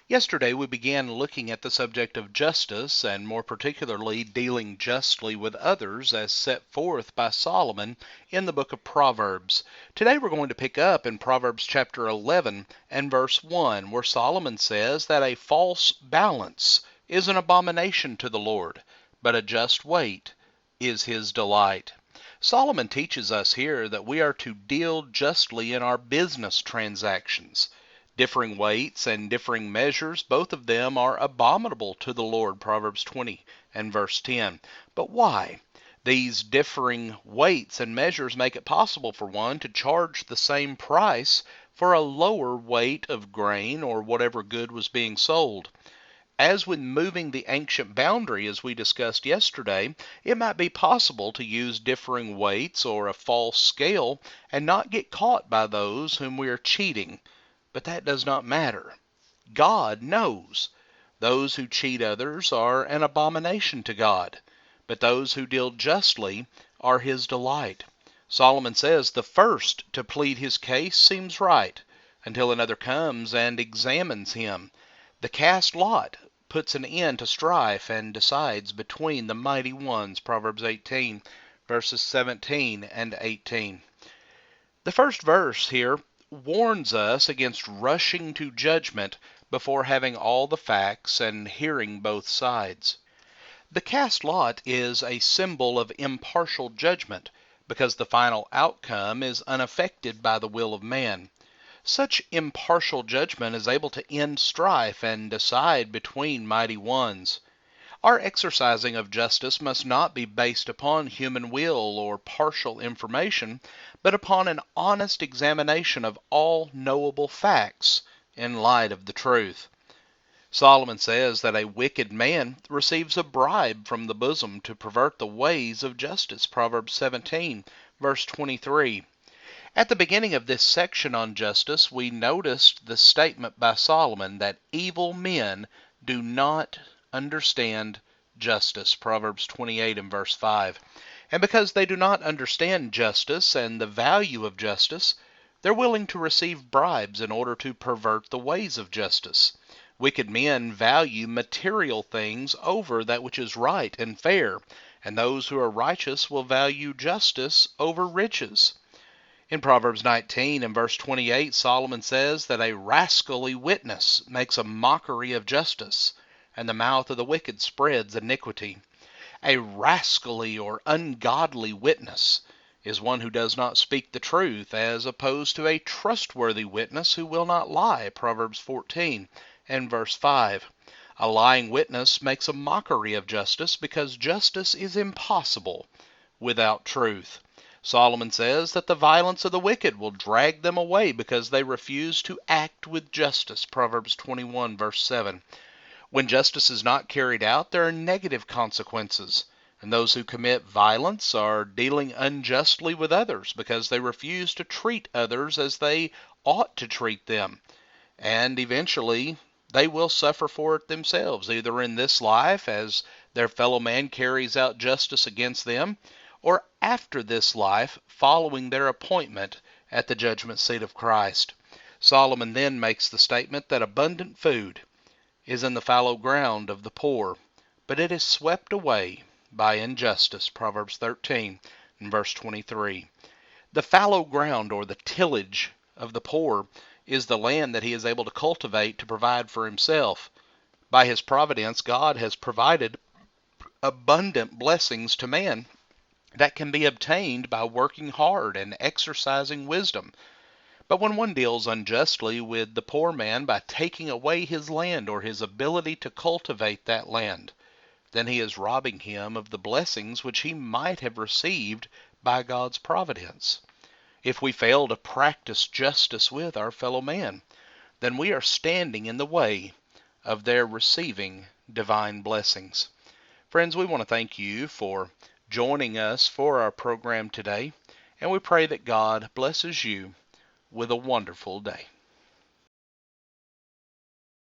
Yesterday we began looking at the subject of justice, and more particularly dealing justly with others as set forth by Solomon in the book of Proverbs. Today we're going to pick up in Proverbs chapter 11 and verse 1, where Solomon says that a false balance is an abomination to the Lord, but a just weight is his delight. Solomon teaches us here that we are to deal justly in our business transactions. Differing weights and differing measures, both of them are abominable to the Lord, Proverbs 20 and verse 10. But why? These differing weights and measures make it possible for one to charge the same price for a lower weight of grain or whatever good was being sold. As with moving the ancient boundary, as we discussed yesterday, it might be possible to use differing weights or a false scale and not get caught by those whom we are cheating. But that does not matter. God knows. Those who cheat others are an abomination to God, but those who deal justly are his delight. Solomon says the first to plead his case seems right, until another comes and examines him. The cast lot puts an end to strife and decides between the mighty ones, Proverbs 18, verses 17 and 18. The first verse here warns us against rushing to judgment before having all the facts and hearing both sides. The cast lot is a symbol of impartial judgment because the final outcome is unaffected by the will of man. Such impartial judgment is able to end strife and decide between mighty ones. Our exercising of justice must not be based upon human will or partial information, but upon an honest examination of all knowable facts in light of the truth. Solomon says that a wicked man receives a bribe from the bosom to pervert the ways of justice, Proverbs 17, verse 23. At the beginning of this section on justice, we noticed the statement by Solomon that evil men do not understand justice, Proverbs 28 and verse 5. And because they do not understand justice and the value of justice, they're willing to receive bribes in order to pervert the ways of justice. Wicked men value material things over that which is right and fair, and those who are righteous will value justice over riches. In Proverbs 19 and verse 28, Solomon says that a rascally witness makes a mockery of justice, and the mouth of the wicked spreads iniquity. A rascally or ungodly witness is one who does not speak the truth, as opposed to a trustworthy witness who will not lie, Proverbs 14 and verse 5. A lying witness makes a mockery of justice because justice is impossible without truth. Solomon says that the violence of the wicked will drag them away because they refuse to act with justice, Proverbs 21 verse 7. When justice is not carried out, there are negative consequences, and those who commit violence are dealing unjustly with others because they refuse to treat others as they ought to treat them, and eventually they will suffer for it themselves, either in this life as their fellow man carries out justice against them, or after this life following their appointment at the judgment seat of Christ. Solomon then makes the statement that abundant food is in the fallow ground of the poor, but it is swept away by injustice, Proverbs 13 and verse 23. The fallow ground, or the tillage of the poor, is the land that he is able to cultivate to provide for himself. By his providence, God has provided abundant blessings to man that can be obtained by working hard and exercising wisdom. But when one deals unjustly with the poor man by taking away his land or his ability to cultivate that land, then he is robbing him of the blessings which he might have received by God's providence. If we fail to practice justice with our fellow man, then we are standing in the way of their receiving divine blessings. Friends, we want to thank you for joining us for our program today, and we pray that God blesses you with a wonderful day.